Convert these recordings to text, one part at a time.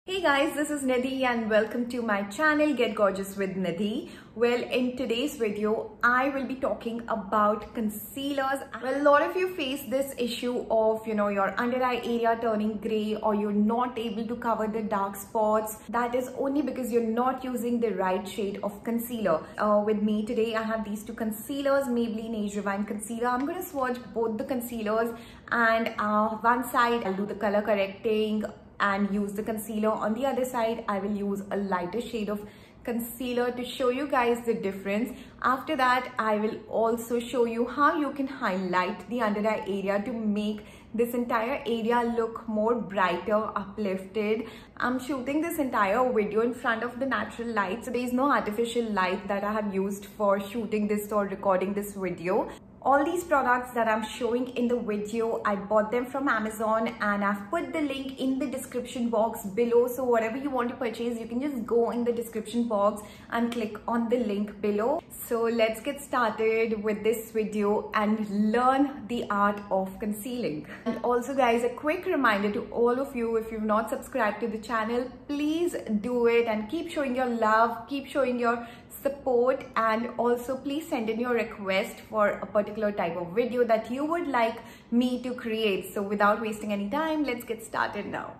Hey guys, this is Nidhi and welcome to my channel Get Gorgeous with Nidhi. Well, in today's video, I will be talking about concealers. Well, a lot of you face this issue of, your under eye area turning gray or you're not able to cover the dark spots. That is only because you're not using the right shade of concealer. With me today, I have these two concealers, Maybelline Age Rewind Concealer. I'm going to swatch both the concealers and one side I'll do the color correcting and use the concealer. On the other side, I will use a lighter shade of concealer to show you guys the difference. After that, I will also show you how you can highlight the under eye area to make this entire area look more brighter, uplifted. I'm shooting this entire video in front of the natural light, so there is no artificial light that I have used for shooting this or recording this video. All these products that I'm showing in the video, I bought them from Amazon and I've put the link in the description box below. So whatever you want to purchase, you can just go in the description box and click on the link below. So let's get started with this video and learn the art of concealing. And also guys, a quick reminder to all of you, if you've not subscribed to the channel, please do it and keep showing your love, keep showing your support, and also please send in your request for a particular type of video that you would like me to create. So without wasting any time, let's get started now.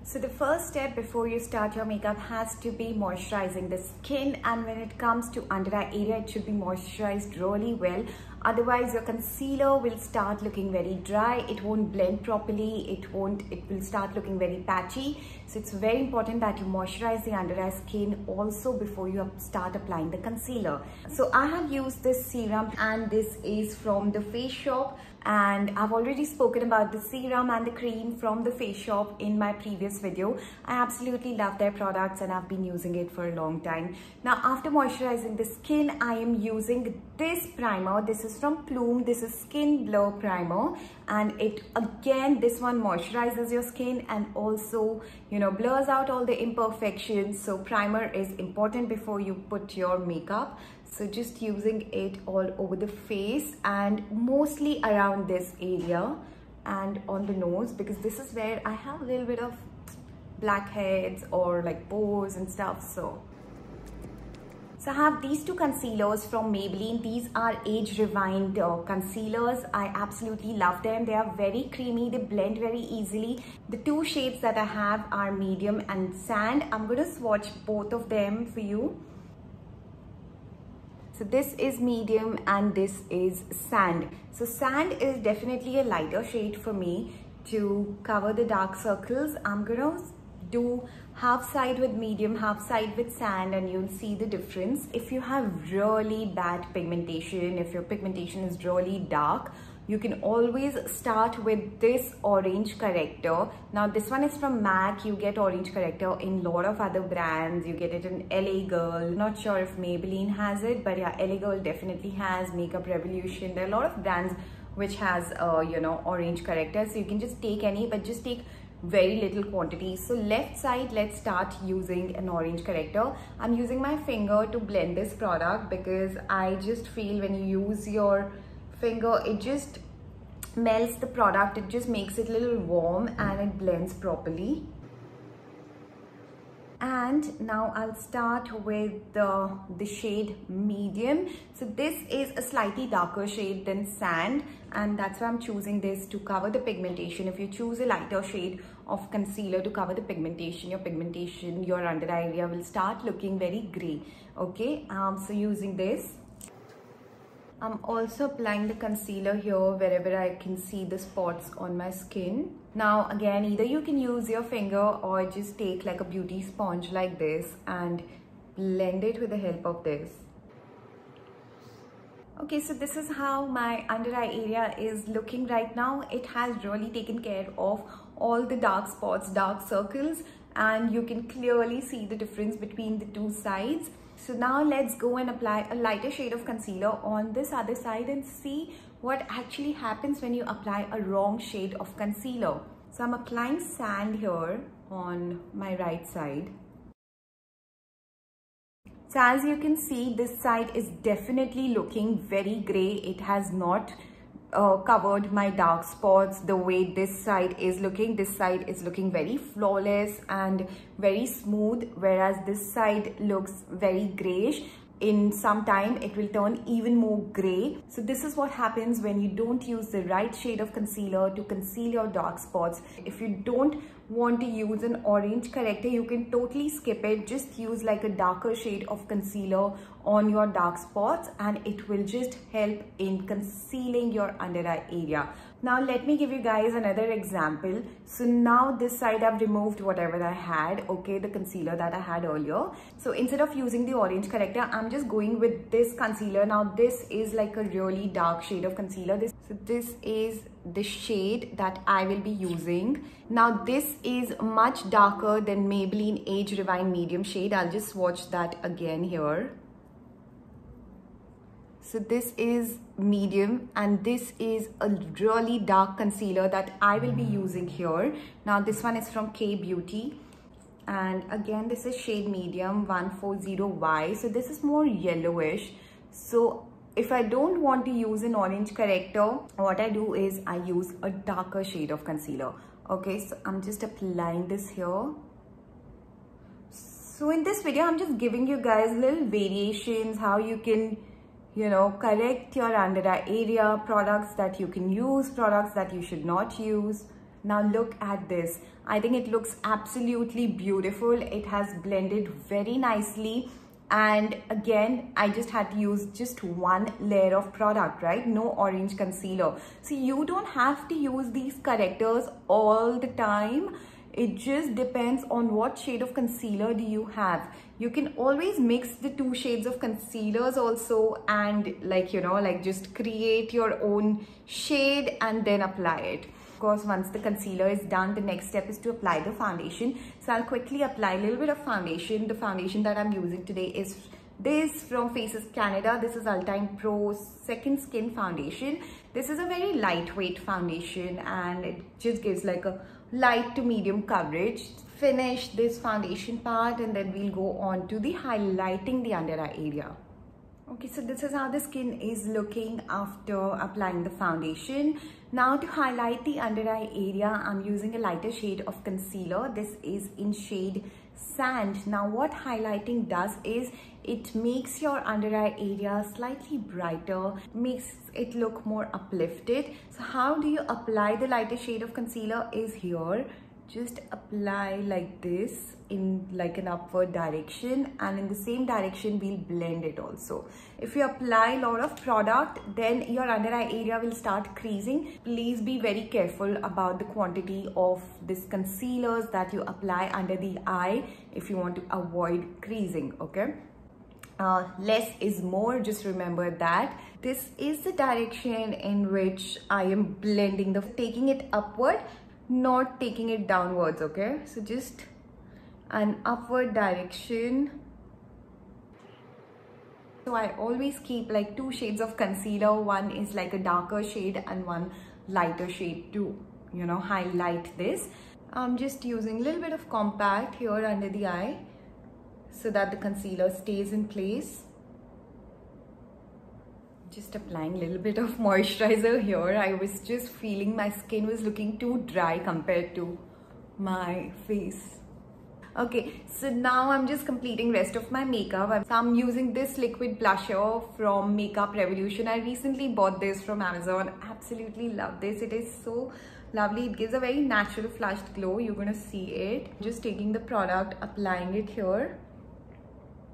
So the first step before you start your makeup has to be moisturizing the skin, and when it comes to under eye area, it should be moisturized really well. Otherwise your concealer will start looking very dry, it won't blend properly, it will start looking very patchy. So it's very important that you moisturize the under eye skin also before you start applying the concealer. So I have used this serum and this is from the Face Shop, and I've already spoken about the serum and the cream from the Face Shop in my previous video. I absolutely love their products and I've been using it for a long time. Now after moisturizing the skin, I am using this primer. This is from Plume. This is Skin Blur Primer, and this one moisturizes your skin and also blurs out all the imperfections. So primer is important before you put your makeup. So just using it all over the face and mostly around this area and on the nose, because this is where I have a little bit of blackheads or like pores and stuff. So I have these two concealers from Maybelline. These are Age Rewind concealers. I absolutely love them. They are very creamy. They blend very easily. The two shades that I have are medium and sand. I'm going to swatch both of them for you. So this is medium and this is sand. So sand is definitely a lighter shade for me to cover the dark circles. I'm going to do half side with medium, half side with sand, and you'll see the difference. If you have really bad pigmentation, if your pigmentation is really dark, you can always start with this orange corrector. Now this one is from MAC. You get orange corrector in a lot of other brands. You get it in LA Girl. Not sure if Maybelline has it, but yeah, LA Girl definitely has. Makeup Revolution. There are a lot of brands which has orange corrector. So you can just take any, but just take very little quantity. So left side, let's start using an orange corrector. I'm using my finger to blend this product because I just feel when you use your finger, it just melts the product. It just makes it a little warm and it blends properly. And now I'll start with the shade medium. So this is a slightly darker shade than sand, and that's why I'm choosing this to cover the pigmentation. If you choose a lighter shade of concealer to cover the pigmentation, your under eye area will start looking very gray. Okay, so using this, I'm also applying the concealer here wherever I can see the spots on my skin. Now again, either you can use your finger or just take like a beauty sponge like this and blend it with the help of this. Okay, so this is how my under eye area is looking right now. It has really taken care of all the dark spots, dark circles, and you can clearly see the difference between the two sides. So now let's go and apply a lighter shade of concealer on this other side and see what actually happens when you apply a wrong shade of concealer. So I'm applying sand here on my right side. So as you can see, this side is definitely looking very gray. It has not covered my dark spots. The way this side is looking very flawless and very smooth, whereas this side looks very grayish. In some time it will turn even more gray. So this is what happens when you don't use the right shade of concealer to conceal your dark spots. If you don't want to use an orange corrector, you can totally skip it. Just use like a darker shade of concealer on your dark spots and it will just help in concealing your under eye area. Now let me give you guys another example. So now this side I've removed whatever I had, okay, the concealer that I had earlier. So instead of using the orange corrector, I'm just going with this concealer. Now this is like a really dark shade of concealer. So this is the shade that I will be using. Now this is much darker than Maybelline Age Rewind medium shade. I'll just swatch that again here. So this is medium and this is a really dark concealer that I will be using here. Now this one is from K Beauty and again this is shade medium 140Y. So this is more yellowish. So if I don't want to use an orange corrector, what I do is I use a darker shade of concealer. Okay, so I'm just applying this here. So in this video, I'm just giving you guys little variations, how you can, you know, correct your under eye area, products that you can use, products that you should not use. Now look at this. I think it looks absolutely beautiful. It has blended very nicely. And again, I just had to use just one layer of product, right? No orange concealer. So you don't have to use these correctors all the time. It just depends on what shade of concealer do you have. You can always mix the two shades of concealers also and like, you know, like just create your own shade and then apply it. Of course, once the concealer is done, the next step is to apply the foundation. So I'll quickly apply a little bit of foundation. The foundation that I'm using today is this from Faces Canada. This is Ultime Pro Second Skin Foundation. This is a very lightweight foundation and it just gives like a light to medium coverage. Finish this foundation part and then we'll go on to the highlighting the under eye area. Okay, so this is how the skin is looking after applying the foundation. Now to highlight the under eye area, I'm using a lighter shade of concealer. This is in shade Sand. Now what highlighting does is it makes your under eye area slightly brighter, makes it look more uplifted. So how do you apply the lighter shade of concealer is here. Just apply like this in like an upward direction, and in the same direction we'll blend it also. If you apply a lot of product, then your under eye area will start creasing. Please be very careful about the quantity of this concealers that you apply under the eye if you want to avoid creasing, okay? Less is more, just remember that. This is the direction in which I am blending, taking it upward, not taking it downwards, okay? So just an upward direction. So I always keep like two shades of concealer. One is like a darker shade and one lighter shade to, you know, highlight this. I'm just using a little bit of compact here under the eye so that the concealer stays in place. Just applying a little bit of moisturizer here. I was just feeling my skin was looking too dry compared to my face. Okay, so now I'm just completing rest of my makeup. So I'm using this liquid blusher from Makeup Revolution. I recently bought this from Amazon. Absolutely love this. It is so lovely. It gives a very natural flushed glow. You're gonna see it. Just taking the product, applying it here.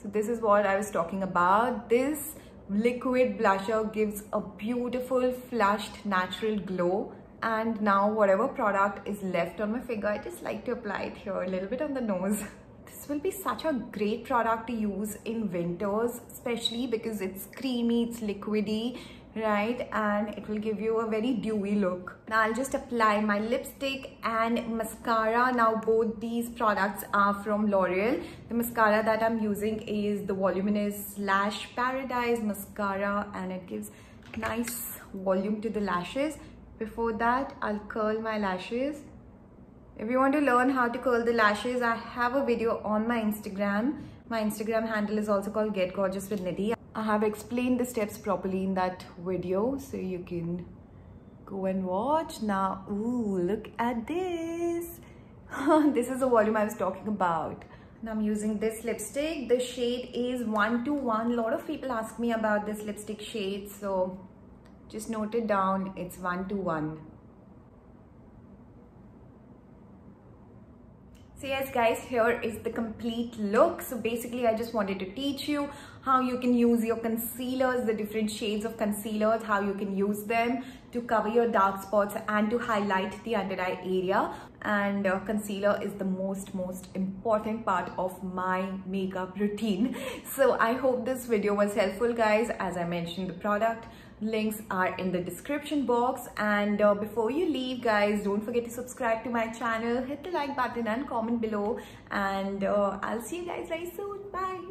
So this is what I was talking about. This liquid blusher gives a beautiful flushed natural glow. And now whatever product is left on my finger, I just like to apply it here a little bit on the nose. This will be such a great product to use in winters, especially because it's creamy, it's liquidy, right? And it will give you a very dewy look. Now I'll just apply my lipstick and mascara. Now both these products are from L'Oreal. The mascara that I'm using is the Voluminous Lash Paradise mascara, and it gives nice volume to the lashes. Before that, I'll curl my lashes. If you want to learn how to curl the lashes, I have a video on my Instagram. My Instagram handle is also called GetGorgeouswithNidhi. I have explained the steps properly in that video, so you can Go and watch now. Ooh, look at this. This is the volume I was talking about. Now I'm using this lipstick. The shade is 121. A lot of people ask me about this lipstick shade, so just note it down. It's 121. So yes guys, here is the complete look. So basically I just wanted to teach you how you can use your concealers, the different shades of concealers, how you can use them to cover your dark spots and to highlight the under eye area. And concealer is the most important part of my makeup routine. So I hope this video was helpful guys. As I mentioned, the product links are in the description box, and before you leave guys, don't forget to subscribe to my channel, hit the like button and comment below, and I'll see you guys very soon. Bye.